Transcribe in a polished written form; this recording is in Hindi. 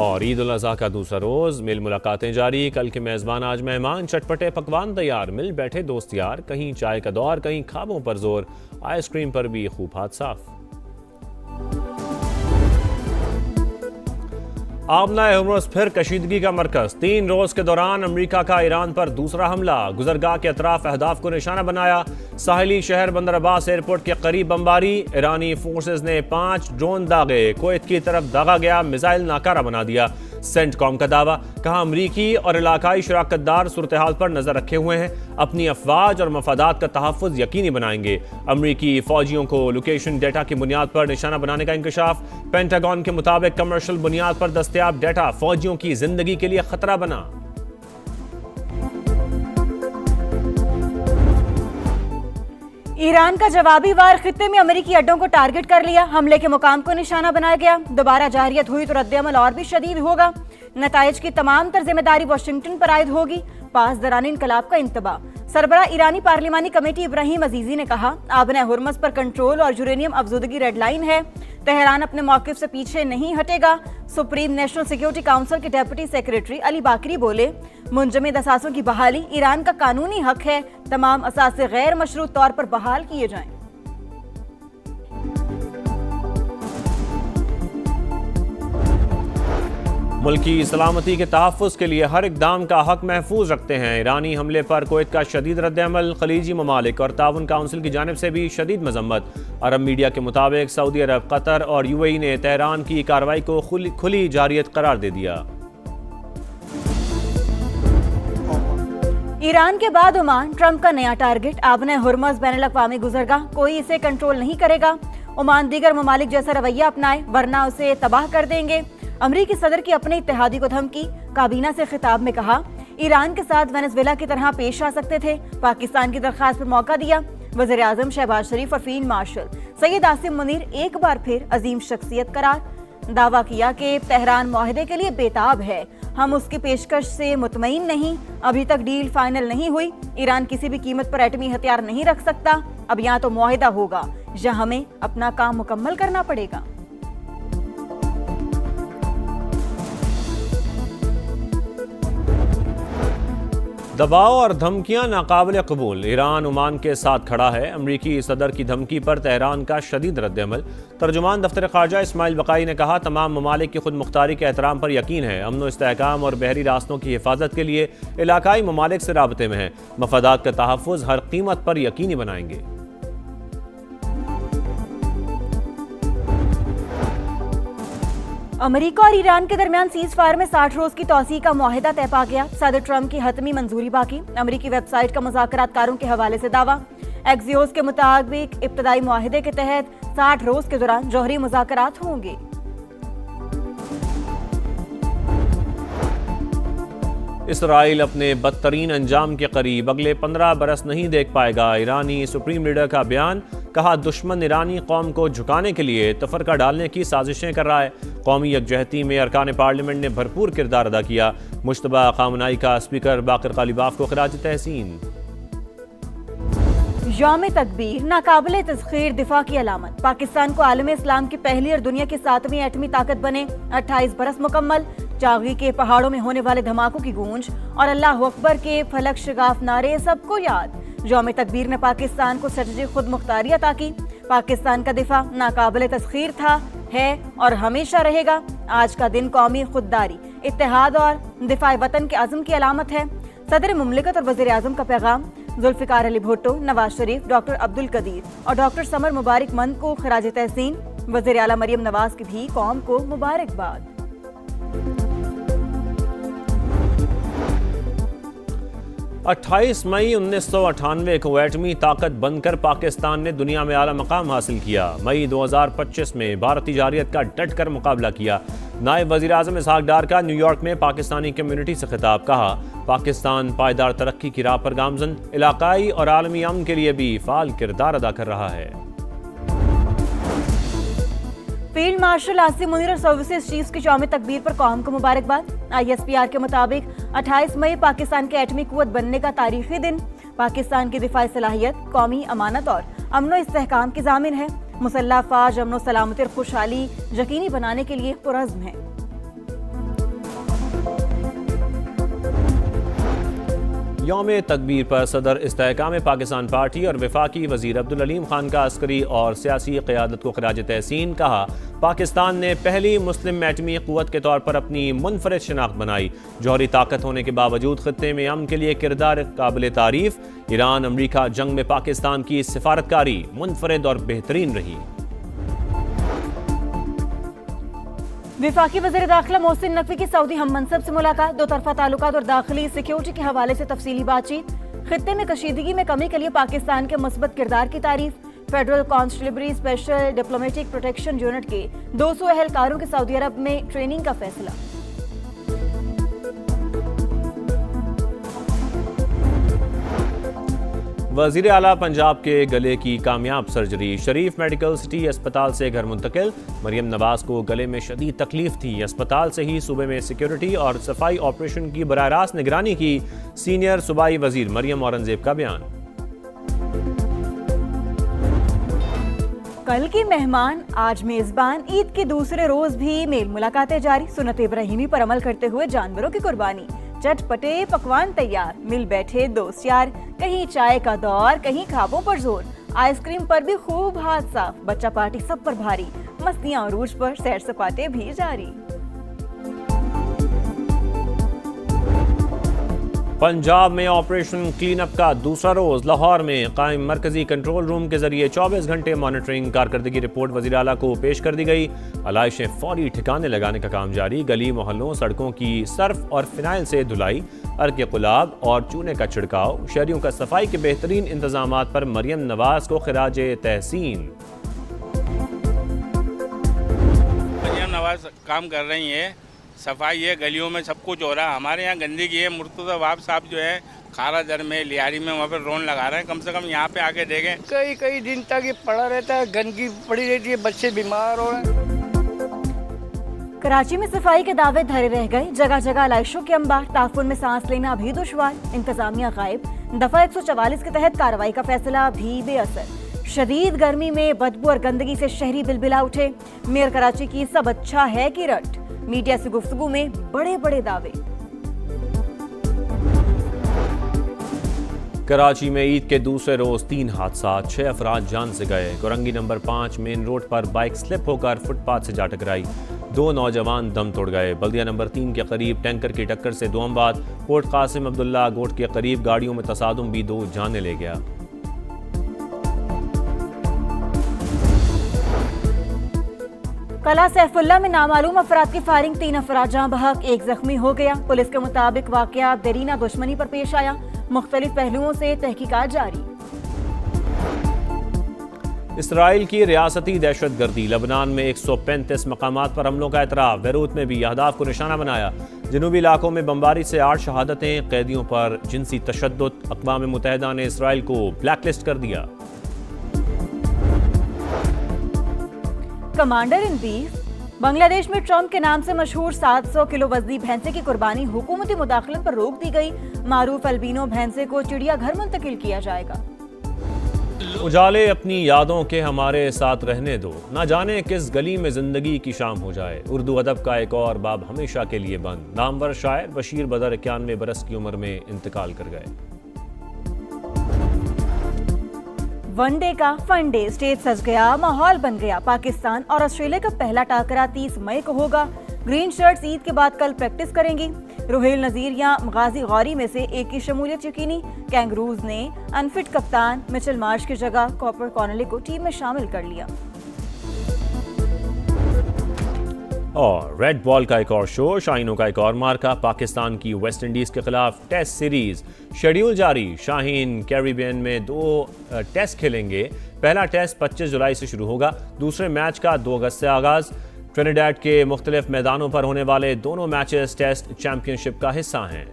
और ईद उल अज़हा का दूसरा रोज़, मिल मुलाकातें जारी। कल के मेज़बान आज मेहमान, चटपटे पकवान तैयार, मिल बैठे दोस्त यार। कहीं चाय का दौर, कहीं ख्वाबों पर जोर, आइसक्रीम पर भी खूब हाथ साफ। आबना हुर्मुज़ फिर कशीदगी का मरकज। 3 रोज के दौरान अमेरिका का ईरान पर दूसरा हमला, गुजरगाह के अतराफ अहदाफ को निशाना बनाया। साहिली शहर बंदर अब्बास एयरपोर्ट के करीब बमबारी, ईरानी फोर्सेज ने 5 ड्रोन दागे। कुवैत की तरफ दागा गया मिसाइल नाकारा बना दिया। सेंटकॉम का दावा, कहा अमरीकी और इलाकाई शराकतदार सूरत हाल पर नजर रखे हुए हैं, अपनी अफवाज और मफादात का तहफ़्फ़ुज़ यकीनी बनाएंगे। अमरीकी फौजियों को लोकेशन डेटा की बुनियाद पर निशाना बनाने का इंकशाफ। पेंटागन के मुताबिक कमर्शियल बुनियाद पर दस्तयाब डेटा फौजियों की जिंदगी के लिए खतरा बना। ईरान का जवाबी वार, खित्ते में अमेरिकी अड्डों को टारगेट कर लिया। हमले के मुकाम को निशाना बनाया गया। दोबारा जारियत हुई तो रद्द-ए-अमल और भी शदीद होगा। नताइज की तमाम तर जिम्मेदारी वाशिंगटन पर आयद होगी। पास दरान इनकलाब का इंतबा। सरबरा ईरानी पार्लिमानी कमेटी इब्राहिम अजीजी ने कहा, आबना हुर्मुज़ पर कंट्रोल और यूरेनियम अफजुदगी रेड लाइन है। तेहरान अपने मौक़िफ़ से पीछे नहीं हटेगा। सुप्रीम नेशनल सिक्योरिटी काउंसिल के डेप्यूटी सेक्रेटरी अली बाकरी बोले, मुंजमद असासों की बहाली ईरान का कानूनी हक है। तमाम असासे गैर मशरूत तौर पर बहाल किए जाएं। मुल्की सलामती के तहफ़्फ़ुज़ के लिए हर इक़दाम का हक महफूज रखते हैं। ईरानी हमले पर कुवैत का शदीद रद्द-ए-अमल, खलीजी ममालिक और ताउन काउंसिल की जानिब से भी शदीद मजम्मत। अरब मीडिया के मुताबिक सऊदी अरब, कतर और UAE ने तेहरान की कार्रवाई को खुली जारियत करार दे दिया। ईरान के बाद ओमान ट्रंप का नया टारगेट। आबना हुर्मुज़ बैनुल-अक़वामी गुज़रगाह, कोई इसे कंट्रोल नहीं करेगा। ओमान दीगर ममालिक जैसा रवैया अपनाए वरना उसे तबाह कर देंगे। अमरीकी सदर की अपने इत्तेहादी को धमकी। काबीना से खिताब में कहा, ईरान के साथ वेनेजुएला की तरह पेश आ सकते थे। पाकिस्तान की दरखास्त पर मौका दिया। वज़ीर आज़म शहबाज शरीफ और फील्ड मार्शल सैयद आसिम मुनीर एक बार फिर अजीम शख्सियत करार। दावा किया कि तेहरान मुआहदे के लिए बेताब है। हम उसकी पेशकश से मुतमईन नहीं। अभी तक डील फाइनल नहीं हुई। ईरान किसी भी कीमत पर एटमी हथियार नहीं रख सकता। अब यहाँ तो मुआहदा होगा या हमें अपना काम मुकम्मल करना पड़ेगा। दबाव और धमकियां नाकाबिल कबूल। ईरान ओमान के साथ खड़ा है। अमरीकी सदर की धमकी पर तेहरान का शदीद रद्द-ए-अमल। तर्जुमान दफ्तर ख़ारजा इस्माइल बकाई ने कहा, तमाम ममालिक की खुद मुख्तारी के एहतराम पर यकीन है। अमन इस्तेहकाम और बहरी रास्तों की हिफाजत के लिए इलाकाई ममालिक से राबते में है। मफादात का तहफ़्फ़ुज़ हर कीमत पर यकीनी बनाएंगे। अमेरिका और ईरान के दरमियान सीज फायर में 60 रोज की तौसीह का मुआहिदा तय पा गया। सदर ट्रंप की हतमी मंजूरी बाकी। अमेरिकी वेबसाइट का मुज़ाकरातकारों के हवाले से दावा। एक्सियोस के मुताबिक इब्तदाई मुआहिदे के तहत 60 रोज के दौरान जौहरी मुज़ाकरात होंगे। इसराइल अपने बदतरीन अंजाम के करीब, अगले 15 बरस नहीं देख पाएगा। ईरानी सुप्रीम लीडर का बयान, कहा दुश्मन ईरानी कौम को झुकाने के लिए तफरका डालने की साजिशें कर रहा है। कौमी यकजहती में अरकान पार्लियामेंट ने भरपूर किरदार अदा किया। मुश्तबा खामनाई का स्पीकर बाकर कालिबाफ को खराज तहसीन। यौम तकबीर, नाकाबिले तस्खीर दिफा की अलामत। पाकिस्तान को आलम इस्लाम की पहली और दुनिया की 7वीं एटमी ताकत बने। 28 बरस मुकम्मल। चागी के पहाड़ों में होने वाले धमाकों की गूंज और अल्लाह अकबर के फलक शगाफ नारे सबको याद। यौम तकबीर ने पाकिस्तान को स्ट्रेटेजिक खुद मुख्तारी अता की। पाकिस्तान का दिफा नाकाबिले तस्खीर था, है और हमेशा रहेगा। आज का दिन कौमी खुददारी, इत्तेहाद और दिफा वतन के अज़्म की अलामत है। सदर मुमलिकत और वज़ीर आज़म का पैगाम। जुल्फ़िकार अली भुट्टो, नवाज शरीफ, डॉक्टर अब्दुल कदीर और डॉक्टर समर मुबारक मंद को खराज तहसीन। वज़ीर आला मरियम नवाज की भी कौम को मुबारकबाद। 28 मई 1998 को एटमी ताकत बनकर पाकिस्तान ने दुनिया में आला मकाम हासिल किया। मई 2025 में भारतीय जारियत का डट कर मुकाबला किया। नायब वज़ीर आज़म इसहाक डार का न्यूयॉर्क में पाकिस्तानी कम्युनिटी से खिताब। कहा, पाकिस्तान पायदार तरक्की की राह पर गामजन, इलाकाई और आलमी अमन के लिए भी फ़ाल किरदार अदा कर रहा है। फील्ड मार्शल आसिम मुनीर और सर्विसेज चीफ्स की यौम तकबीर पर कौम को मुबारकबाद। ISPR के मुताबिक 28 मई पाकिस्तान के एटमी कुव्वत बनने का तारीखी दिन। पाकिस्तान की दिफाई सलाहियत, कौमी अमानत और अमन इस्तेहकाम की जामिन है। मुसल्लह फ़ौज अमन सलामती और खुशहाली यकीनी बनाने के लिए पुरज़्म है। यौम तकबीर पर सदर इस्तेहकाम पाकिस्तान पार्टी और वफाकी वजीर अब्दुल अलीम खान का अस्करी और सियासी क़यादत को खराज तहसीन कहा। पाकिस्तान ने पहली मुस्लिम एटमी क़ुव्वत के तौर पर अपनी मुनफरिद शनाख्त बनाई। जौहरी ताकत होने के बावजूद खित्ते में अमन के लिए किरदार काबिल तारीफ। ईरान अमरीका जंग में पाकिस्तान की सिफारतकारी मुनफरिद और बेहतरीन रही। विफाकी वज़ीर दाखिला मोहसिन नकवी की सऊदी हम मनसब से मुलाकात। दो तरफा ताल्लुकात और दाखिली सिक्योरिटी के हवाले से तफसीली बातचीत। खित्ते में कशीदगी में कमी के लिए पाकिस्तान के मुस्बत किरदार की तारीफ। Federal constabulary special diplomatic protection unit के 200 अहलकारों के सऊदी अरब में ट्रेनिंग का फैसला। वज़ीर आला पंजाब के गले की कामयाब सर्जरी। शरीफ मेडिकल सिटी अस्पताल से घर मुंतकिल। मरियम नवाज को गले में शदीद तकलीफ थी। अस्पताल से ही सूबे में सिक्योरिटी और सफाई ऑपरेशन की बराह रास्त निगरानी की। सीनियर सूबाई वजीर मरियम औरंगजेब का बयान। कल की मेहमान आज मेजबान। ईद के दूसरे रोज भी मेल मुलाकातें जारी। सुन्नत इब्राहिमी पर अमल करते हुए जानवरों की कुर्बानी। चटपटे पकवान तैयार, मिल बैठे दोस्त यार। कहीं चाय का दौर, कहीं खाबों पर जोर। आइसक्रीम पर भी खूब हाथ साफ। बच्चा पार्टी सब पर भारी। मस्तियां अरूज पर, सैर सपाटे भी जारी। पंजाब में ऑपरेशन क्लीन अप का दूसरा रोज। लाहौर में कायम मरकजी कंट्रोल रूम के जरिए 24 घंटे मॉनिटरिंग कारकर्दगी रिपोर्ट वज़ीर आला को पेश कर दी गई। आलाइशें फौरी ठिकाने लगाने का काम जारी। गली मोहल्लों सड़कों की सर्फ और फिनाइल से धुलाई, अर्क गुलाब और चूने का छिड़काव। शहरियों का सफाई के बेहतरीन इंतजामात पर मरियम नवाज को खिराज तहसीन। मरियम नवाज काम कर रही है, सफाई है, गलियों में सब कुछ हो रहा है। हमारे यहाँ गंदगी है। मुर्तज़ा वाब साहब जो है खारा दर में, लियारी में, वहाँ पर ड्रोन लगा रहे हैं। कम से कम यहाँ पे आके देखें। कई दिन तक ये पड़ा रहता है, गंदगी पड़ी रहती है, बच्चे बीमार हो रहे हैं। कराची में सफाई के दावे धरे रह गए। जगह जगह आलाइशों के अंबार। ताफुन में सांस लेना भी दुश्वार। इंतजामिया गायब। दफा 144 के तहत कार्रवाई का फैसला भी बेअसर। शदीद गर्मी में बदबू और गंदगी से शहरी बिलबिला उठे। मेयर कराची की सब अच्छा है कि रट। मीडिया से गुफ्तगू में बड़े बड़े दावे। कराची में ईद के दूसरे रोज 3 हादसा, 6 अफराद जान से गए। कोरंगी नंबर 5 मेन रोड पर बाइक स्लिप होकर फुटपाथ से जा टकराई। 2 नौजवान दम तोड़ गए। बल्दिया नंबर 3 के करीब टैंकर की टक्कर से 2 अमवात। कोट कासिम अब्दुल्ला गोट के करीब गाड़ियों में तसादुम भी 2 जाने ले गया। कला सैफुल्ला में नामालूम अफराद की फायरिंग। 3 अफराद जहां बहक, 1 जख्मी हो गया। पुलिस के मुताबिक वाकया देरीना दुश्मनी पर पेश आया। मुख्तलिफ पहलुओं से तहकीकात जारी। इसराइल की रियासती दहशतगर्दी। लबनान में 135 मकामात पर हमलों का एतराफ़। बैरूत में भी अहदाफ को निशाना बनाया। जनूबी इलाकों में बमबारी से 8 शहादतें। कैदियों पर जिनसी तशद्दुद। अक़वाम मुत्तहिदा ने इसराइल को ब्लैकलिस्ट कर दिया। Commander in chief. बांग्लादेश में ट्रंप के नाम से मशहूर 700 किलो वजनी भैंसे की कुर्बानी। हुकूमती मुदाखलत पर रोक दी गई। मारूफ अल्बिनो भैंसे को चिड़ियाघर मुंतकिल किया जाएगा। उजाले अपनी यादों के हमारे साथ रहने दो। ना जाने किस गली में जिंदगी की शाम हो जाए। उर्दू अदब का एक और बाब हमेशा के लिए बंद। नामवर शायर बशीर बदर 91 बरस की उम्र में इंतकाल कर गए। वनडे का फन डे। स्टेज सज गया, माहौल बन गया। पाकिस्तान और ऑस्ट्रेलिया का पहला टाकरा 30 मई को होगा। ग्रीन शर्ट्स ईद के बाद कल प्रैक्टिस करेंगी। रोहेल नजीर या गाजी गौरी में से एक की शमूलियत यकीनी। कैंगरूज ने अनफिट कप्तान मिचेल मार्श की जगह कॉपर कॉनली को टीम में शामिल कर लिया। और रेड बॉल का एक और शो, शाहीनों का एक और मार्का। पाकिस्तान की वेस्ट इंडीज के खिलाफ टेस्ट सीरीज शेड्यूल जारी। शाहीन कैरिबियन में 2 टेस्ट खेलेंगे। पहला टेस्ट 25 जुलाई से शुरू होगा। दूसरे मैच का 2 अगस्त से आगाज। ट्रिनिडाड के मुख्तलिफ मैदानों पर होने वाले दोनों मैचेस टेस्ट चैंपियनशिप का हिस्सा हैं।